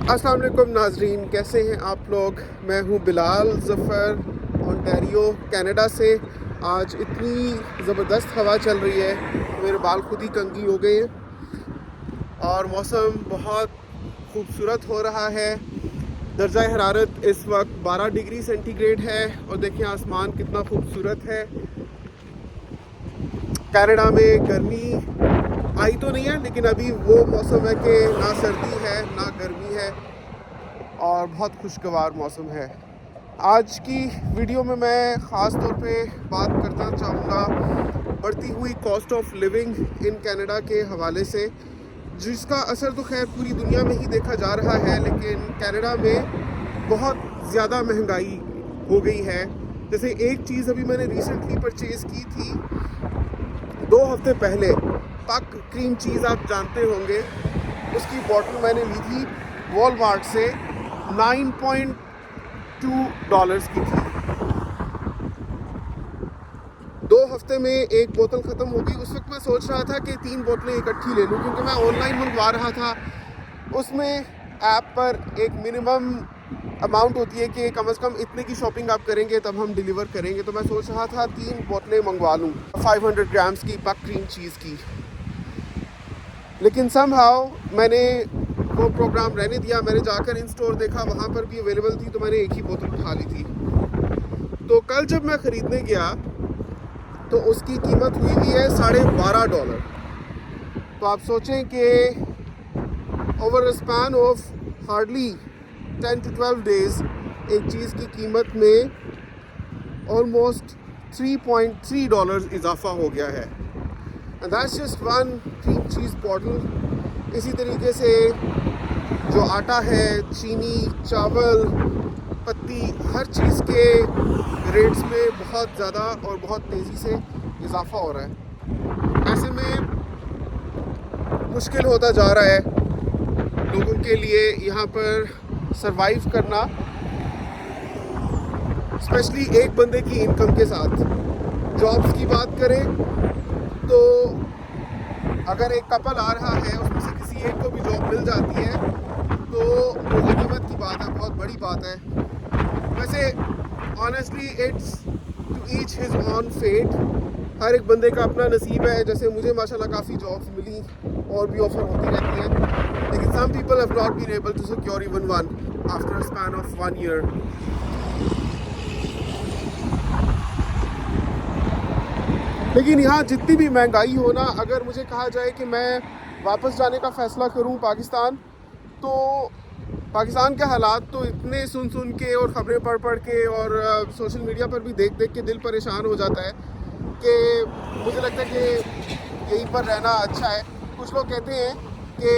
अस्सलाम वालेकुम नाजरीन, कैसे हैं आप लोग। मैं हूं बिलाल ज़फ़र, ओंटारियो कनाडा से। आज इतनी ज़बरदस्त हवा चल रही है तो मेरे बाल खुद ही कंघी हो गए हैं और मौसम बहुत खूबसूरत हो रहा है। दर्जा हरारत इस वक्त 12 डिग्री सेंटीग्रेड है और देखिए आसमान कितना खूबसूरत है। कनाडा में गर्मी आई तो नहीं है, लेकिन अभी वो मौसम है कि ना सर्दी है ना गर्मी है और बहुत खुशगवार मौसम है। आज की वीडियो में मैं ख़ास तौर पे बात करना चाहूँगा बढ़ती हुई cost of living in Canada के हवाले से, जिसका असर तो खैर पूरी दुनिया में ही देखा जा रहा है, लेकिन कनाडा में बहुत ज़्यादा महंगाई हो गई है। जैसे एक चीज़ अभी मैंने रिसेंटली परचेज़ की थी 2 हफ्ते पहले, पक क्रीम चीज़ आप जानते होंगे, उसकी बॉटल मैंने ली थी वॉलमार्ट से, $9.2 की थी। 2 हफ्ते में एक बोतल ख़त्म हो गई। उस वक्त मैं सोच रहा था कि 3 बोतलें इकट्ठी ले लूँ, क्योंकि मैं ऑनलाइन मंगवा रहा था। उसमें ऐप पर एक मिनिमम अमाउंट होती है कि कम से कम इतने की शॉपिंग आप करेंगे तब हम डिलीवर करेंगे। तो मैं सोच रहा था 3 बोतलें मंगवा लूँ 500 ग्राम्स की पक क्रीम चीज़ की, लेकिन समहाउ मैंने वो प्रोग्राम रहने दिया। मैंने जाकर इन स्टोर देखा, वहाँ पर भी अवेलेबल थी, तो मैंने एक ही बोतल उठा ली थी। तो कल जब मैं ख़रीदने गया तो उसकी कीमत हुई है $12.5। तो आप सोचें कि over a span of hardly 10 to 12 days एक चीज़ की कीमत में ऑलमोस्ट $3.3 इजाफा हो गया है। And that's just one cream cheese bottle. इसी तरीके से जो आटा है, चीनी, चावल, पत्ती, हर चीज़ के रेट्स में बहुत ज़्यादा और बहुत तेज़ी से इजाफा हो रहा है। ऐसे में मुश्किल होता जा रहा है लोगों के लिए यहाँ पर सरवाइव करना, स्पेशली एक बंदे की इनकम के साथ। जॉब्स की बात करें तो अगर एक कपल आ रहा है, उसमें से किसी एक को भी जॉब मिल जाती है तो वो गनीमत की बात है, बहुत बड़ी बात है। वैसे honestly it's to each his own fate. हर एक बंदे का अपना नसीब है। जैसे मुझे माशाल्लाह काफ़ी जॉब्स मिली और भी ऑफ़र होती रहती हैं, लेकिन some people have not been able to secure even one after a span of 1 year. लेकिन यहाँ जितनी भी महंगाई हो ना, अगर मुझे कहा जाए कि मैं वापस जाने का फ़ैसला करूँ पाकिस्तान, तो पाकिस्तान के हालात तो इतने सुन के और ख़बरें पढ़ के और सोशल मीडिया पर भी देख के दिल परेशान हो जाता है कि मुझे लगता है कि यहीं पर रहना अच्छा है। कुछ लोग कहते हैं कि,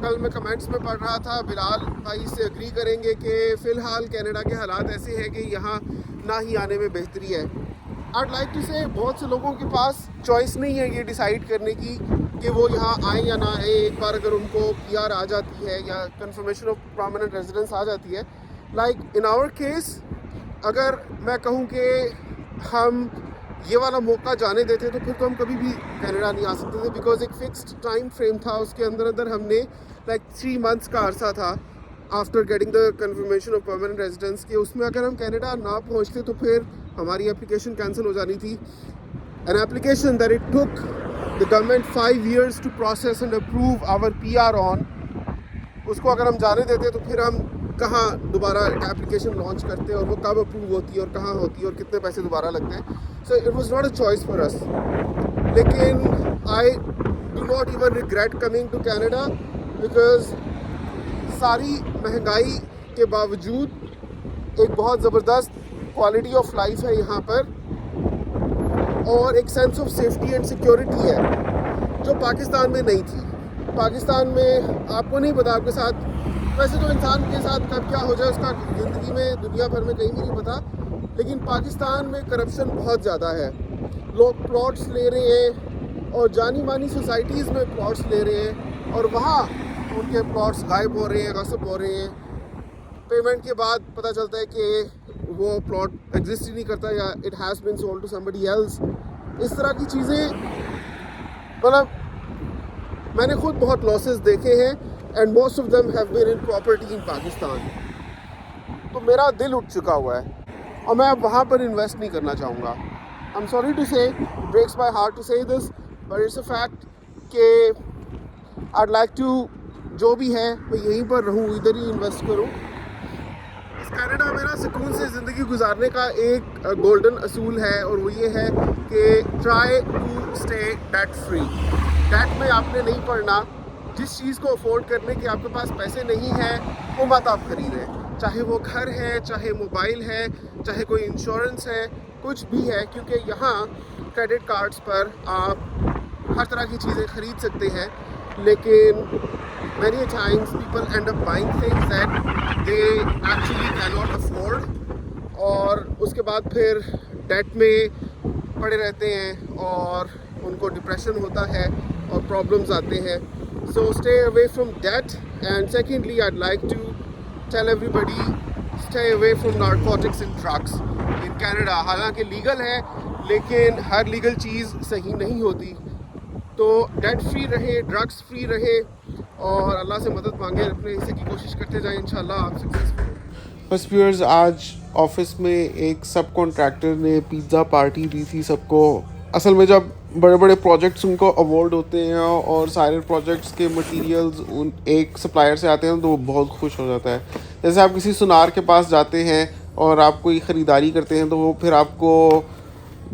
कल मैं कमेंट्स में पढ़ रहा था, बिलाल भाई से एग्री करेंगे कि फ़िलहाल कनाडा के हालात ऐसे हैं कि यहाँ ना ही आने में बेहतरी है। I'd like to say बहुत से लोगों के पास चॉइस नहीं है ये डिसाइड करने की कि वो यहाँ आए या ना आए। एक बार अगर उनको PR आ जाती है या कंफर्मेशन ऑफ परमानेंट रेजिडेंस आ जाती है, लाइक इन आवर केस, अगर मैं कहूँ कि हम ये वाला मौका जाने देते तो फिर तो हम कभी भी कनाडा नहीं आ सकते थे, बिकॉज एक फिक्स्ड टाइम फ्रेम था। उसके अंदर हमने लाइक 3 months का अरसा था after getting the confirmation of permanent residence के। उसमें अगर हम कनाडा ना पहुँचते तो फिर हमारी एप्लीकेशन कैंसिल हो जानी थी। An application that it took the government 5 years to process and approve our PR on, उसको अगर हम जाने देते तो फिर हम कहाँ दोबारा एप्लीकेशन लॉन्च करते और वो कब अप्रूव होती है और कहाँ होती है और कितने पैसे दोबारा लगते हैं। So it was not a choice for us. लेकिन I do not even regret coming to Canada, because सारी महंगाई के बावजूद एक बहुत ज़बरदस्त क्वालिटी ऑफ लाइफ है यहाँ पर और एक sense of safety and security है जो पाकिस्तान में नहीं थी। पाकिस्तान में आपको नहीं पता, आपके साथ, वैसे तो इंसान के साथ कब क्या हो जाए उसका ज़िंदगी में दुनिया भर में कहीं भी नहीं पता, लेकिन पाकिस्तान में करप्शन बहुत ज़्यादा है। लोग प्लॉट्स ले रहे हैं और जानी मानी सोसाइटीज़ में प्लॉट्स ले रहे हैं और वहाँ उनके प्लॉट्स गायब हो रहे हैं, गस्ब हो रहे हैं। पेमेंट के बाद पता चलता है कि वो प्लॉट एग्जिस्ट ही नहीं करता या it has been sold to somebody else. इस तरह की चीज़ें, मतलब मैंने खुद बहुत लॉसेस देखे हैं and most of them have been in property in Pakistan. तो मेरा दिल उठ चुका हुआ है और मैं अब वहाँ पर इन्वेस्ट नहीं करना चाहूँगा। आई एम सॉरी टू से, ब्रेक्स माई हार्ट टू से this, but it's a fact कि I'd like to जो भी है मैं यहीं पर रहूँ, इधर ही इन्वेस्ट करूँ। इस कनाडा में ना सुकून से ज़िंदगी गुजारने का एक गोल्डन असूल है और वो ये है कि try to stay debt free. Debt में आपने नहीं पड़ना। जिस चीज़ को अफोर्ड करने के आपके पास पैसे नहीं हैं वो मत आप खरीदें, चाहे वो घर है, चाहे मोबाइल है, चाहे कोई इंश्योरेंस है, कुछ भी है, क्योंकि यहाँ क्रेडिट कार्ड्स पर आप हर तरह की चीज़ें ख़रीद सकते हैं। लेकिन many a times people end up buying things that they actually cannot afford और उसके बाद फिर डेट में पड़े रहते हैं और उनको डिप्रेशन होता है और प्रॉब्लम्स आते हैं। So stay away from debt, and secondly I'd like to tell everybody stay away from narcotics and drugs in Canada। हालांकि लीगल है लेकिन हर लीगल चीज़ सही नहीं होती। तो डेट फ्री रहे, ड्रग्स फ्री रहे और अल्लाह से मदद मांगे, अपने हिस्से की कोशिश करते जाएं, इंशाल्लाह आप सक्सेसफुल। बस व्यूअर्स, आज ऑफिस में एक सब कॉन्ट्रैक्टर ने पिज़्ज़ा पार्टी दी थी सबको। असल में जब बड़े बड़े प्रोजेक्ट्स उनको अवार्ड होते हैं और सारे प्रोजेक्ट्स के मटेरियल्स उन एक सप्लायर से आते हैं तो वो बहुत खुश हो जाता है। जैसे आप किसी सुनार के पास जाते हैं और आप कोई ख़रीदारी करते हैं तो वो फिर आपको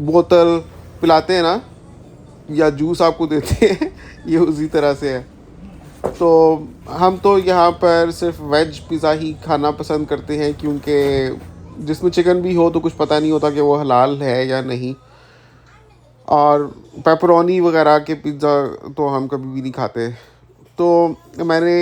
बोतल पिलाते हैं ना, या जूस आपको देते हैं, ये उसी तरह से है। तो हम तो यहाँ पर सिर्फ वेज पिज़्ज़ा ही खाना पसंद करते हैं, क्योंकि जिसमें चिकन भी हो तो कुछ पता नहीं होता कि वो हलाल है या नहीं। और पेपरोनी वगैरह के पिज़्ज़ा तो हम कभी भी नहीं खाते। तो मैंने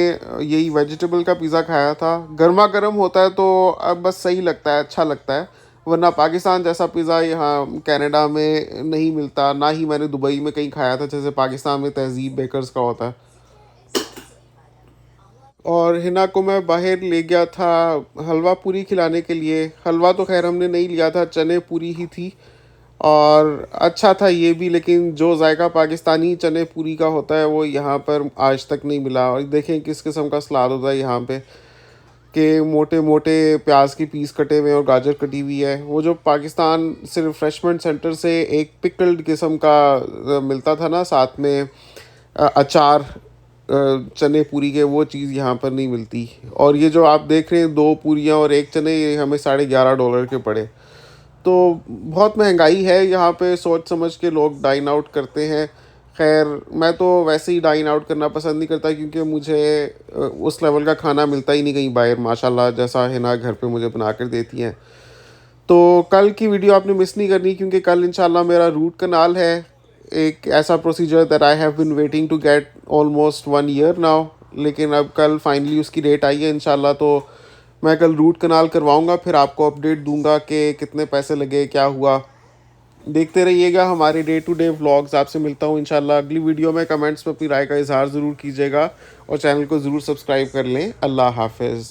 यही वेजिटेबल का पिज़्ज़ा खाया था, गर्मा गर्म होता है तो अब बस सही लगता है, अच्छा लगता है। वरना पाकिस्तान जैसा पिज़्ज़ा यहाँ कनाडा में नहीं मिलता, ना ही मैंने दुबई में कहीं खाया था जैसे पाकिस्तान में तहज़ीब बेकर्स का होता है। और हिना को मैं बाहर ले गया था हलवा पूरी खिलाने के लिए। हलवा तो खैर हमने नहीं लिया था, चने पूरी ही थी और अच्छा था ये भी, लेकिन जो जायका पाकिस्तानी चने पूरी का होता है वो यहाँ पर आज तक नहीं मिला। और देखें किस किस्म का सलाद होता है यहाँ पे, के मोटे मोटे प्याज के पीस कटे हुए और गाजर कटी हुई है। वो जो पाकिस्तान से रिफ़्रेशमेंट सेंटर से एक पिकल्ड किस्म का मिलता था ना साथ में अचार चने पूरी के, वो चीज़ यहाँ पर नहीं मिलती। और ये जो आप देख रहे हैं 2 पूरियाँ और 1 चने, ये हमें $11.5 के पड़े। तो बहुत महंगाई है यहाँ पे, सोच समझ के लोग डाइन आउट करते हैं। खैर मैं तो वैसे ही डाइन आउट करना पसंद नहीं करता, क्योंकि मुझे उस लेवल का खाना मिलता ही नहीं कहीं बाहर, माशाल्लाह, जैसा है ना घर पे मुझे बना कर देती हैं। तो कल की वीडियो आपने मिस नहीं करनी, क्योंकि कल इंशाल्लाह मेरा रूट कनाल है, एक ऐसा procedure that I have been waiting to get almost 1 year now. लेकिन अब कल फाइनली उसकी डेट आई है इंशाल्लाह। तो मैं कल रूट कनाल करवाऊँगा, फिर आपको अपडेट दूंगा कि कितने पैसे लगे, क्या हुआ। देखते रहिएगा हमारे डे टू डे व्लॉग्स। आपसे मिलता हूँ इंशाल्लाह अगली वीडियो में। कमेंट्स में अपनी राय का इज़हार ज़रूर कीजिएगा और चैनल को ज़रूर सब्सक्राइब कर लें। अल्लाह हाफ़िज़।